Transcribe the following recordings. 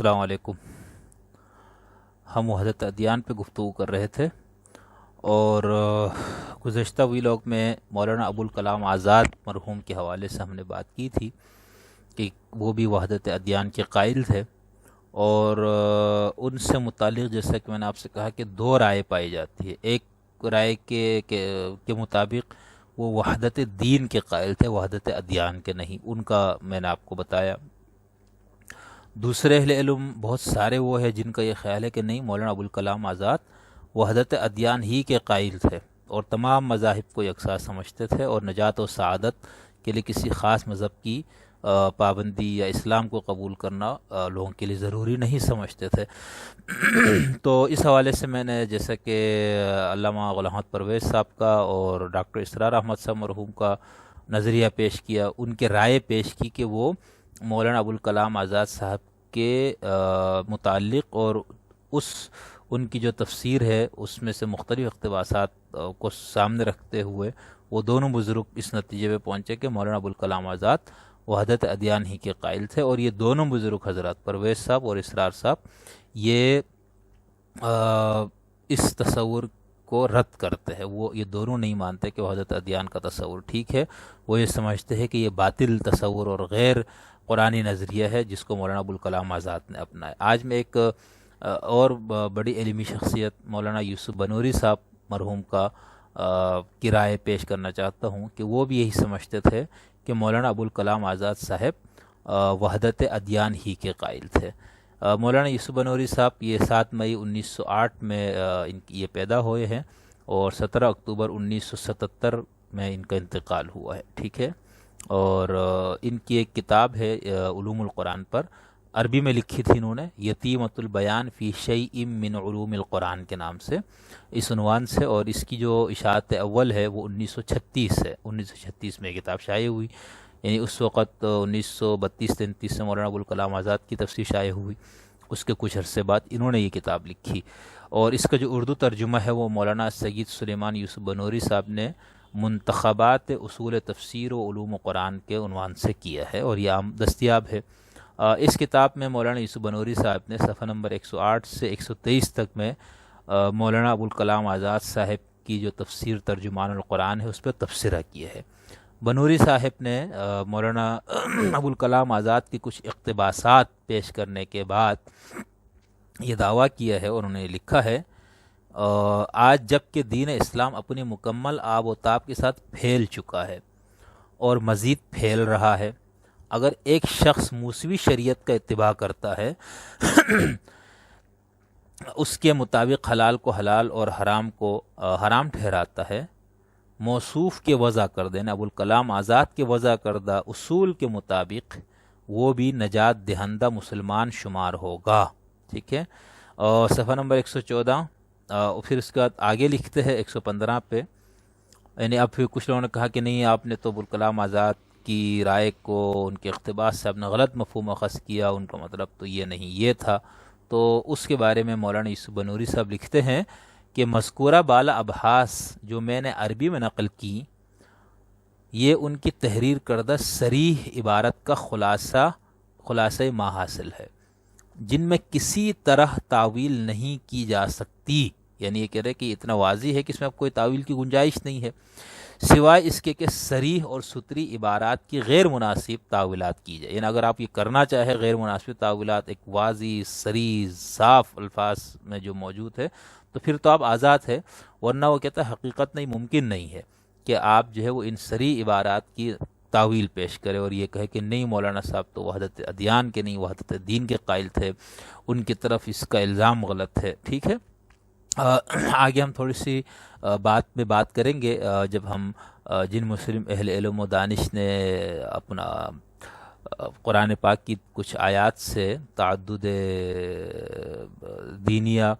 السلام علیکم۔ ہم وحدت ادیان پہ گفتگو کر رہے تھے اور گزشتہ ویلاگ میں مولانا ابوالکلام آزاد مرحوم کے حوالے سے ہم نے بات کی تھی کہ وہ بھی وحدت ادیان کے قائل تھے، اور ان سے متعلق جیسا کہ میں نے آپ سے کہا کہ دو رائے پائی جاتی ہے۔ ایک رائے کے مطابق وہ وحدت دین کے قائل تھے، وحدت ادیان کے نہیں، ان کا میں نے آپ کو بتایا۔ دوسرے اہل علم بہت سارے وہ ہیں جن کا یہ خیال ہے کہ نہیں، مولانا ابوالکلام آزاد وحدت ادیان ہی کے قائل تھے اور تمام مذاہب کو یکساں سمجھتے تھے، اور نجات و سعادت کے لیے کسی خاص مذہب کی پابندی یا اسلام کو قبول کرنا لوگوں کے لیے ضروری نہیں سمجھتے تھے۔ تو اس حوالے سے میں نے جیسا کہ علامہ غلام محمد پرویز صاحب کا اور ڈاکٹر اسرار احمد صاحب مرحوم کا نظریہ پیش کیا، ان کے رائے پیش کی کہ وہ مولانا ابوالکلام آزاد صاحب کے متعلق اور ان کی جو تفسیر ہے اس میں سے مختلف اقتباسات کو سامنے رکھتے ہوئے وہ دونوں بزرگ اس نتیجے پہ پہنچے کہ مولانا ابوالکلام آزاد وحدت ادیان ہی کے قائل تھے، اور یہ دونوں بزرگ حضرات پرویز صاحب اور اسرار صاحب یہ اس تصور کو رد کرتے ہیں۔ وہ یہ دونوں نہیں مانتے کہ وحدت ادیان کا تصور ٹھیک ہے، وہ یہ سمجھتے ہیں کہ یہ باطل تصور اور غیر قرآنی نظریہ ہے جس کو مولانا ابوالکلام آزاد نے اپنایا۔ آج میں ایک اور بڑی علمی شخصیت مولانا یوسف بنوری صاحب مرحوم کا کی رائے پیش کرنا چاہتا ہوں کہ وہ بھی یہی سمجھتے تھے کہ مولانا ابوالکلام آزاد صاحب وحدت ادیان ہی کے قائل تھے۔ مولانا یوسف بنوری صاحب یہ 7 مئی 1908 میں یہ پیدا ہوئے ہیں اور 17 اکتوبر 1977 میں ان کا انتقال ہوا ہے، ٹھیک ہے۔ اور ان کی ایک کتاب ہے علوم القرآن پر، عربی میں لکھی تھی انہوں نے، یتیمۃ البیان فی شیء من علوم القرآن کے نام سے، اس عنوان سے، اور اس کی جو اشاعت اول ہے وہ 1936 ہے۔ 1936 میں یہ کتاب شائع ہوئی، یعنی اس وقت 1932-33 سے مولانا ابوالکلام آزاد کی تفسیر شائع ہوئی، اس کے کچھ عرصے بعد انہوں نے یہ کتاب لکھی، اور اس کا جو اردو ترجمہ ہے وہ مولانا سید سلیمان یوسف بنوری صاحب نے منتخبات اصول تفسیر و علوم قرآن کے عنوان سے کیا ہے، اور یہ عام دستیاب ہے۔ اس کتاب میں مولانا یوسف بنوری صاحب نے صفحہ نمبر 108 سے 123 تک میں مولانا ابوالکلام آزاد صاحب کی جو تفسیر ترجمان القرآن ہے اس پہ تبصرہ کیا ہے۔ بنوری صاحب نے مولانا ابوالکلام آزاد کی کچھ اقتباسات پیش کرنے کے بعد یہ دعویٰ کیا ہے، اور انہوں نے لکھا ہے، آج جب کہ دین اسلام اپنی مکمل آب و تاب کے ساتھ پھیل چکا ہے اور مزید پھیل رہا ہے، اگر ایک شخص موسوی شریعت کا اتباع کرتا ہے، اس کے مطابق حلال کو حلال اور حرام کو حرام ٹھہراتا ہے، موصوف کے وضع کردہ ابوالکلام آزاد کے وضع کردہ اصول کے مطابق وہ بھی نجات دہندہ مسلمان شمار ہوگا، ٹھیک ہے۔ اور صفحہ نمبر 114، پھر اس کے بعد آگے لکھتے ہیں 115 پہ، یعنی اب پھر کچھ لوگوں نے کہا کہ نہیں، آپ نے تو ابوالکلام آزاد کی رائے کو، ان کے اقتباس سے آپ نے غلط مفہوم اخذ کیا، ان کا مطلب تو یہ نہیں یہ تھا۔ تو اس کے بارے میں مولانا یوسف بنوری صاحب لکھتے ہیں کہ مذکورہ بالا ابحاث جو میں نے عربی میں نقل کی، یہ ان کی تحریر کردہ صریح عبارت کا خلاصہ ما حاصل ہے، جن میں کسی طرح تعویل نہیں کی جا سکتی، یعنی یہ کہہ رہے کہ اتنا واضح ہے کہ اس میں اب کوئی تعویل کی گنجائش نہیں ہے، سوائے اس کے کہ صریح اور ستری عبارات کی غیر مناسب تعویلات کی جائے۔ یعنی اگر آپ یہ کرنا چاہے غیر مناسب تعویلات ایک واضح صریح صاف الفاظ میں جو موجود ہے تو پھر تو آپ آزاد ہے، ورنہ وہ کہتا ہے حقیقت نہیں، ممکن نہیں ہے کہ آپ جو ہے وہ ان صریح عبارات کی تعویل پیش کرے اور یہ کہے کہ نہیں، مولانا صاحب تو وحدت ادیان کے نہیں، وحدت دین کے قائل تھے، ان کی طرف اس کا الزام غلط ہے، ٹھیک ہے۔ آگے ہم تھوڑی سی بات کریں گے جب ہم جن مسلم اہل علم و دانش نے اپنا قرآن پاک کی کچھ آیات سے تعدد دینیہ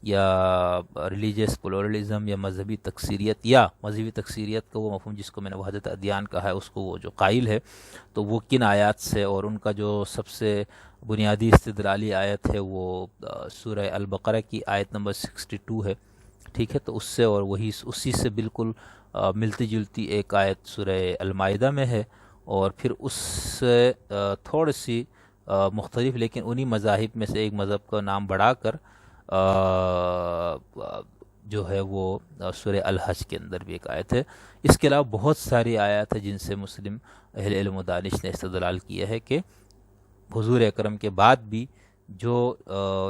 یا ریلیجیس پلورلزم یا مذہبی تکثیریت کا وہ مفہوم جس کو میں نے وحدت ادیان کہا ہے، اس کو وہ جو قائل ہے، تو وہ کن آیات سے، اور ان کا جو سب سے بنیادی استدلالی آیت ہے وہ سورہ البقرہ کی آیت نمبر 62 ہے، ٹھیک ہے۔ تو اس سے اور اسی سے بالکل ملتی جلتی ایک آیت سورہ المائدہ میں ہے، اور پھر اس سے تھوڑی سی مختلف لیکن انہی مذاہب میں سے ایک مذہب کا نام بڑھا کر جو ہے وہ سورہ الحج کے اندر بھی ایک آیت ہے۔ اس کے علاوہ بہت ساری آیات ہیں جن سے مسلم اہل علم و دانش نے استدلال کیا ہے کہ حضور اکرم کے بعد بھی جو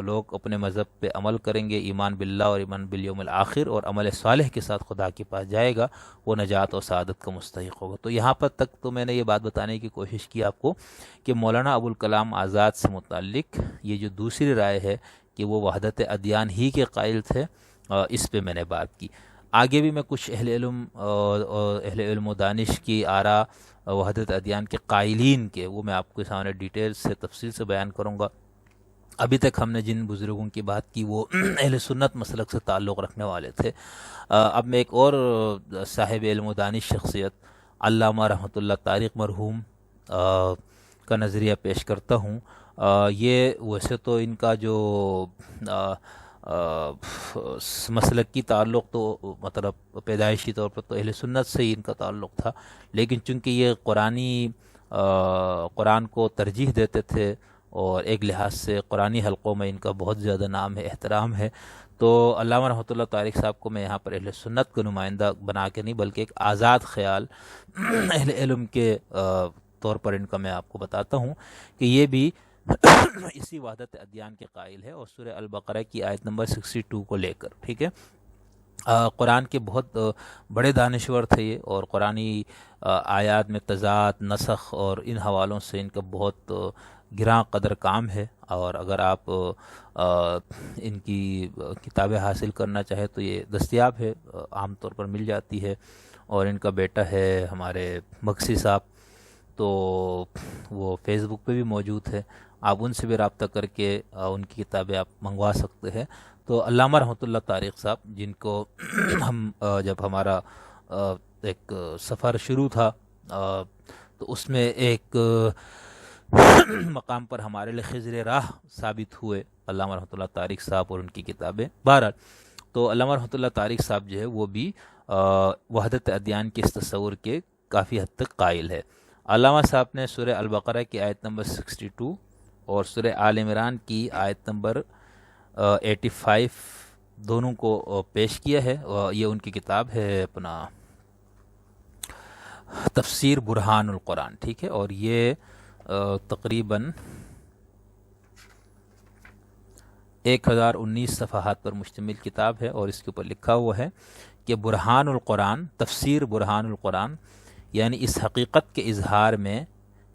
لوگ اپنے مذہب پہ عمل کریں گے، ایمان باللہ اور ایمان بالیوم الآخر اور عمل صالح کے ساتھ خدا کے پاس جائے گا، وہ نجات اور سعادت کا مستحق ہوگا۔ تو یہاں پر تک تو میں نے یہ بات بتانے کی کوشش کی آپ کو کہ مولانا ابوالکلام آزاد سے متعلق یہ جو دوسری رائے ہے کہ وہ وحدت ادیان ہی کے قائل تھے، اس پہ میں نے بات کی۔ آگے بھی میں کچھ اہل علم و دانش کی آراء وحدت ادیان کے قائلین کے، وہ میں آپ کے سامنے ڈیٹیل سے تفصیل سے بیان کروں گا۔ ابھی تک ہم نے جن بزرگوں کی بات کی وہ اہل سنت مسلک سے تعلق رکھنے والے تھے۔ اب میں ایک اور صاحب علم و دانش شخصیت علامہ رحمۃ اللہ طارق مرحوم کا نظریہ پیش کرتا ہوں۔ یہ ویسے تو ان کا جو مسلک کی تعلق تو مطلب پیدائشی طور پر تو اہل سنت سے ہی ان کا تعلق تھا، لیکن چونکہ یہ قرآن کو ترجیح دیتے تھے اور ایک لحاظ سے قرآنی حلقوں میں ان کا بہت زیادہ نام ہے، احترام ہے، تو علامہ رحمۃ اللہ طارق صاحب کو میں یہاں پر اہل سنت کو نمائندہ بنا کے نہیں بلکہ ایک آزاد خیال اہل علم کے طور پر ان کا میں آپ کو بتاتا ہوں کہ یہ بھی اسی وحدت ادیان کے قائل ہے، اور سورہ البقرہ کی آیت نمبر 62 کو لے کر، ٹھیک ہے۔ قرآن کے بہت بڑے دانشور تھے یہ، اور قرآنی آیات میں تضاد، نسخ اور ان حوالوں سے ان کا بہت گراں قدر کام ہے، اور اگر آپ ان کی کتابیں حاصل کرنا چاہے تو یہ دستیاب ہے، عام طور پر مل جاتی ہے۔ اور ان کا بیٹا ہے ہمارے مکسی صاحب، تو وہ فیس بک پہ بھی موجود ہے، آپ ان سے بھی رابطہ کر کے ان کی کتابیں آپ منگوا سکتے ہیں۔ تو علامہ رحمۃ اللہ طارق صاحب جن کو ہم جب ہمارا ایک سفر شروع تھا تو اس میں ایک مقام پر ہمارے لیے خضر راہ ثابت ہوئے علامہ رحمۃ اللہ طارق صاحب اور ان کی کتابیں۔ بہرحال تو علامہ رحمۃ اللہ طارق صاحب جو ہے وہ بھی وحدت ادیان کے اس تصور کے کافی حد تک قائل ہے۔ علامہ صاحب نے سورہ البقرہ کی آیت نمبر 62 اور سورہ آل عمران کی آیت نمبر 85 دونوں کو پیش کیا ہے، اور یہ ان کی کتاب ہے اپنا تفسیر برہان القرآن، ٹھیک ہے، اور یہ تقریباً 1019 صفحات پر مشتمل کتاب ہے، اور اس کے اوپر لکھا ہوا ہے کہ برہان القرآن، تفسیر برہان القرآن، یعنی اس حقیقت کے اظہار میں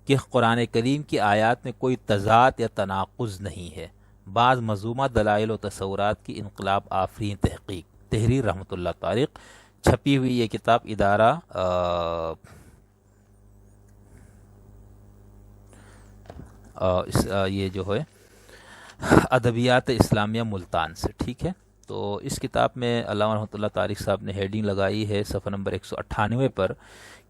کہ قرآن کریم کی آیات میں کوئی تضاد یا تناقض نہیں ہے، بعض مذمومہ دلائل و تصورات کی انقلاب آفرین تحقیق۔ تحریر رحمۃ اللہ طارق، چھپی ہوئی یہ کتاب ادارہ یہ جو ہے ادبیات اسلامیہ ملتان سے، ٹھیک ہے۔ تو اس کتاب میں علامہ رحمۃ اللہ طارق صاحب نے ہیڈنگ لگائی ہے صفحہ نمبر 198 پر،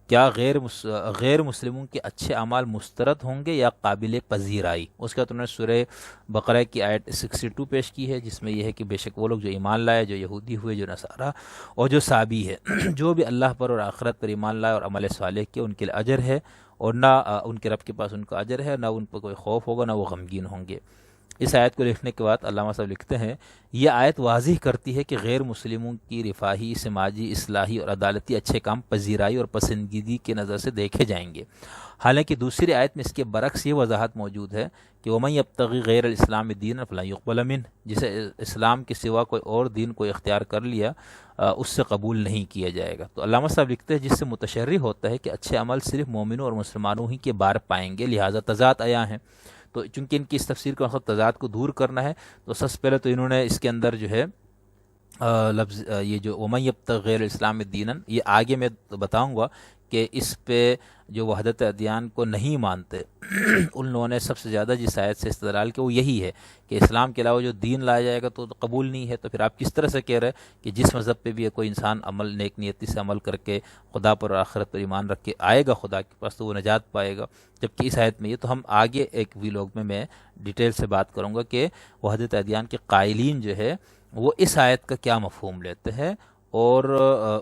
کیا غیر مسلموں کے اچھے اعمال مسترد ہوں گے یا قابل پذیرائی؟ اس کے بعد انہوں نے سورہ بقرہ کی آیت 62 پیش کی ہے، جس میں یہ ہے کہ بے شک وہ لوگ جو ایمان لائے، جو یہودی ہوئے، جو نصارہ اور جو صابی ہے، جو بھی اللہ پر اور آخرت پر ایمان لائے اور عمل صالح کیا، ان کے لیے اجر ہے، اور نہ ان کے رب کے پاس ان کا اجر ہے، نہ ان پر کوئی خوف ہوگا، نہ وہ غمگین ہوں گے۔ اس آیت کو لکھنے کے بعد علامہ صاحب لکھتے ہیں، یہ آیت واضح کرتی ہے کہ غیر مسلموں کی رفاہی، سماجی، اصلاحی اور عدالتی اچھے کام پذیرائی اور پسندیدگی کے نظر سے دیکھے جائیں گے، حالانکہ دوسری آیت میں اس کے برعکس یہ وضاحت موجود ہے کہ وَمَن يَبْتَغِ غَيْرَ الْإِسْلَامِ دِينًا فَلَن يُقْبَلَ مِنْهُ، جسے اسلام کے سوا کوئی اور دین کو اختیار کر لیا اس سے قبول نہیں کیا جائے گا۔ تو علامہ صاحب لکھتے ہیں، جس سے متشرح ہوتا ہے کہ اچھے عمل صرف مومنوں اور مسلمانوں ہی کے بار پائیں گے، لہٰذا تضاد عیاں ہیں۔ تو چونکہ ان کی اس تفسیر کا مقصد تضاد کو دور کرنا ہے، تو سب سے پہلے تو انہوں نے اس کے اندر جو ہے لفظ یہ جو وَمَن يَبْتَغِ غَيْرَ الْإِسْلَامِ دِينًا، یہ آگے میں بتاؤں گا کہ اس پہ جو وحدت ادیان کو نہیں مانتے ان لوگوں نے سب سے زیادہ جس آیت سے استدلال کیا وہ یہی ہے کہ اسلام کے علاوہ جو دین لایا جائے گا تو قبول نہیں ہے۔ تو پھر آپ کس طرح سے کہہ رہے کہ جس مذہب پہ بھی کوئی انسان عمل نیک نیتی سے عمل کر کے خدا پر اور آخرت پر ایمان رکھ کے آئے گا خدا کے پاس تو وہ نجات پائے گا، جبکہ اس آیت میں یہ تو ہم آگے ایک ویلاگ میں ڈیٹیل سے بات کروں گا کہ وحدت ادیان کے قائلین جو ہے وہ اس آیت کا کیا مفہوم لیتے ہیں اور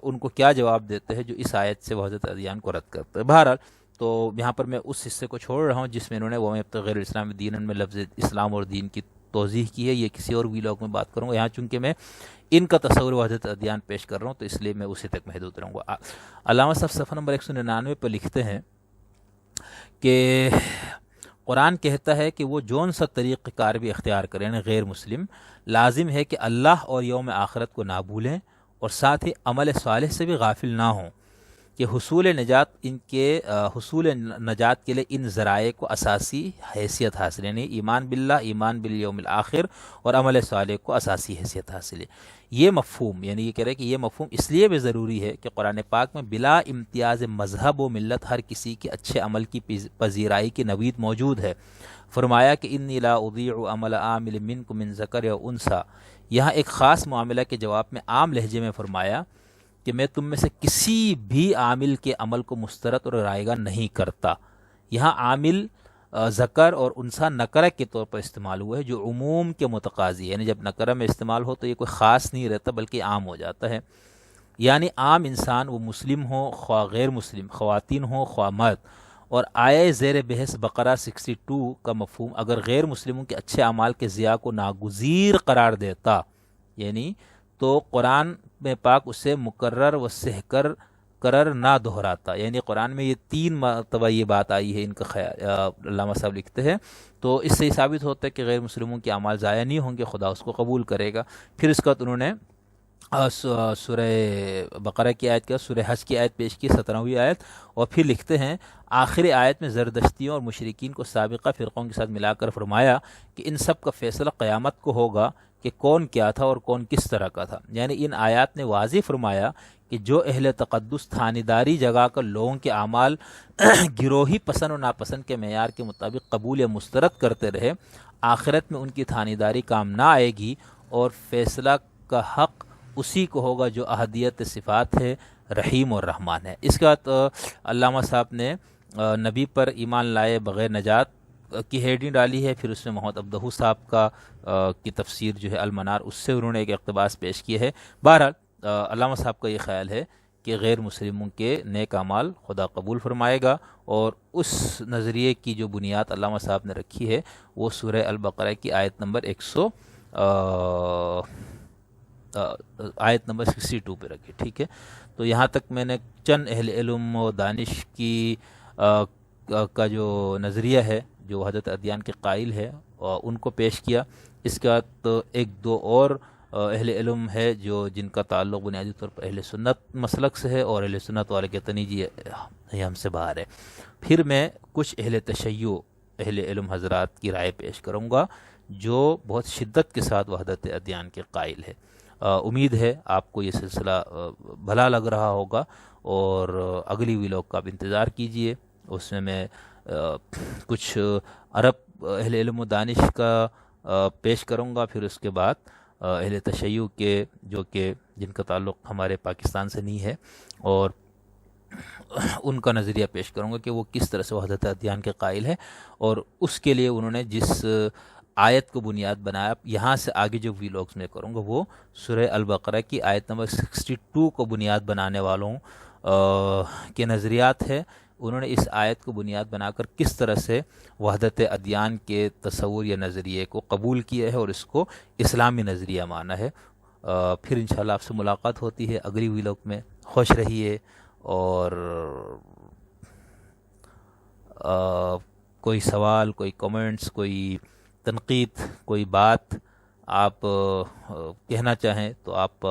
ان کو کیا جواب دیتے ہیں جو اس آیت سے وحدت ادیان کو رد کرتے ہیں۔ بہرحال تو یہاں پر میں اس حصے کو چھوڑ رہا ہوں جس میں انہوں نے وَمَن یَبْتَغِ غَیْرَ الْإِسْلَامِ دِینًا میں لفظ اسلام اور دین کی توضیح کی ہے. یہ کسی اور ویلاگ میں بات کروں گا. یہاں چونکہ میں ان کا تصور وحدت ادیان پیش کر رہا ہوں تو اس لیے میں اسی تک محدود رہوں گا. علامہ صاحب صفحہ نمبر 199 پر لکھتے ہیں کہ قرآن کہتا ہے کہ وہ جون سا طریق کار بھی اختیار کریں، یعنی غیر مسلم، لازم ہے کہ اللہ اور یوم آخرت کو نہ بھولیں اور ساتھ ہی عمل صالح سے بھی غافل نہ ہوں کہ حصول نجات کے لیے ان ذرائع کو اساسی حیثیت حاصل ہے، یعنی ایمان باللہ، ایمان بالیوم الآخر اور عمل صالح کو اساسی حیثیت حاصل ہے. یہ مفہوم، یعنی یہ کہہ رہے ہیں کہ یہ مفہوم اس لیے بھی ضروری ہے کہ قرآن پاک میں بلا امتیاز مذہب و ملت ہر کسی کے اچھے عمل کی پذیرائی کی نوید موجود ہے. فرمایا کہ انی لا اضیع عمل عامل منکم من ذکر و انثی. یہاں ایک خاص معاملہ کے جواب میں عام لہجے میں فرمایا کہ میں تم میں سے کسی بھی عامل کے عمل کو مسترد اور رائیگاں نہیں کرتا. یہاں عامل ذکر اور انثی نکرہ کے طور پر استعمال ہوا ہے جو عموم کے متقاضی ہے، یعنی جب نکرہ میں استعمال ہو تو یہ کوئی خاص نہیں رہتا بلکہ عام ہو جاتا ہے. یعنی عام انسان، وہ مسلم ہو خواہ غیر مسلم، خواتین ہو خواہ مرد. اور آیہ زیر بحث بقرہ 62 کا مفہوم اگر غیر مسلموں کے اچھے اعمال کے ضیاع کو ناگزیر قرار دیتا، یعنی تو قرآن میں پاک اسے مکرر و قرر نہ دہراتا. یعنی قرآن میں یہ 3 مرتبہ یہ بات آئی ہے، ان کا خیال علامہ صاحب لکھتے ہیں. تو اس سے یہ ثابت ہوتا ہے کہ غیر مسلموں کے اعمال ضائع نہیں ہوں گے، خدا اس کو قبول کرے گا. پھر اس کا انہوں نے سورہ بقرہ کی آیت کا سورہ حج کی آیت پیش کی، 17ویں آیت. اور پھر لکھتے ہیں آخری آیت میں زردشتیوں اور مشرکین کو سابقہ فرقوں کے ساتھ ملا کر فرمایا کہ ان سب کا فیصلہ قیامت کو ہوگا کہ کون کیا تھا اور کون کس طرح کا تھا. یعنی ان آیات نے واضح فرمایا کہ جو اہل تقدس تھانیداری جگہ کر لوگوں کے اعمال گروہی پسند و ناپسند کے معیار کے مطابق قبول یا مسترد کرتے رہے، آخرت میں ان کی تھانیداری کام نہ آئے گی اور فیصلہ کا حق اسی کو ہوگا جو احدیت صفات ہے، رحیم اور رحمان ہے. اس کے بعد علامہ صاحب نے نبی پر ایمان لائے بغیر نجات کی ہیڈنگ ڈالی ہے. پھر اس میں محمد عبدہو صاحب کا کی تفسیر جو ہے المنار، اس سے انہوں نے ایک اقتباس پیش کیا ہے. بہرحال علامہ صاحب کا یہ خیال ہے کہ غیر مسلموں کے نیک اعمال خدا قبول فرمائے گا، اور اس نظریے کی جو بنیاد علامہ صاحب نے رکھی ہے وہ سورہ البقرہ کی آیت نمبر 62 پہ رکھی. ٹھیک ہے، تو یہاں تک میں نے چند اہل علم و دانش کی کا جو نظریہ ہے جو وحدت ادیان کے قائل ہے ان کو پیش کیا. اس کے بعد ایک دو اور اہل علم ہے جن کا تعلق بنیادی طور پر اہل سنت مسلک سے ہے، اور اہل سنت والے کہتے نہیں جی یہ ہم سے باہر ہے. پھر میں کچھ اہل تشیع اہل علم حضرات کی رائے پیش کروں گا جو بہت شدت کے ساتھ وحدت ادیان کے قائل ہے. امید ہے آپ کو یہ سلسلہ بھلا لگ رہا ہوگا، اور اگلی ویلاگ کا آپ انتظار کیجئے. اس میں کچھ عرب اہل علم و دانش کا پیش کروں گا، پھر اس کے بعد اہل تشیع کے جن کا تعلق ہمارے پاکستان سے نہیں ہے، اور ان کا نظریہ پیش کروں گا کہ وہ کس طرح سے وحدت ادیان کے قائل ہے، اور اس کے لیے انہوں نے جس آیت کو بنیاد بنایا. یہاں سے آگے جو ویلاگز میں کروں گا وہ سورہ البقرہ کی آیت نمبر 62 کو بنیاد بنانے والوں کے نظریات ہے. انہوں نے اس آیت کو بنیاد بنا کر کس طرح سے وحدت ادیان کے تصور یا نظریے کو قبول کیا ہے اور اس کو اسلامی نظریہ مانا ہے. پھر انشاءاللہ آپ سے ملاقات ہوتی ہے اگلی ویلاگ میں. خوش رہیے، اور کوئی سوال، کوئی کمنٹس، کوئی تنقید، کوئی بات آپ کہنا چاہیں تو آپ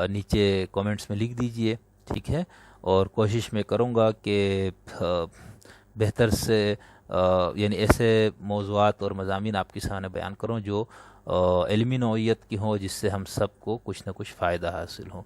نیچے کمنٹس میں لکھ دیجئے. ٹھیک ہے، اور کوشش میں کروں گا کہ بہتر سے یعنی ایسے موضوعات اور مضامین آپ کے سامنے بیان کروں جو علمی نوعیت کی ہوں، جس سے ہم سب کو کچھ نہ کچھ فائدہ حاصل ہو.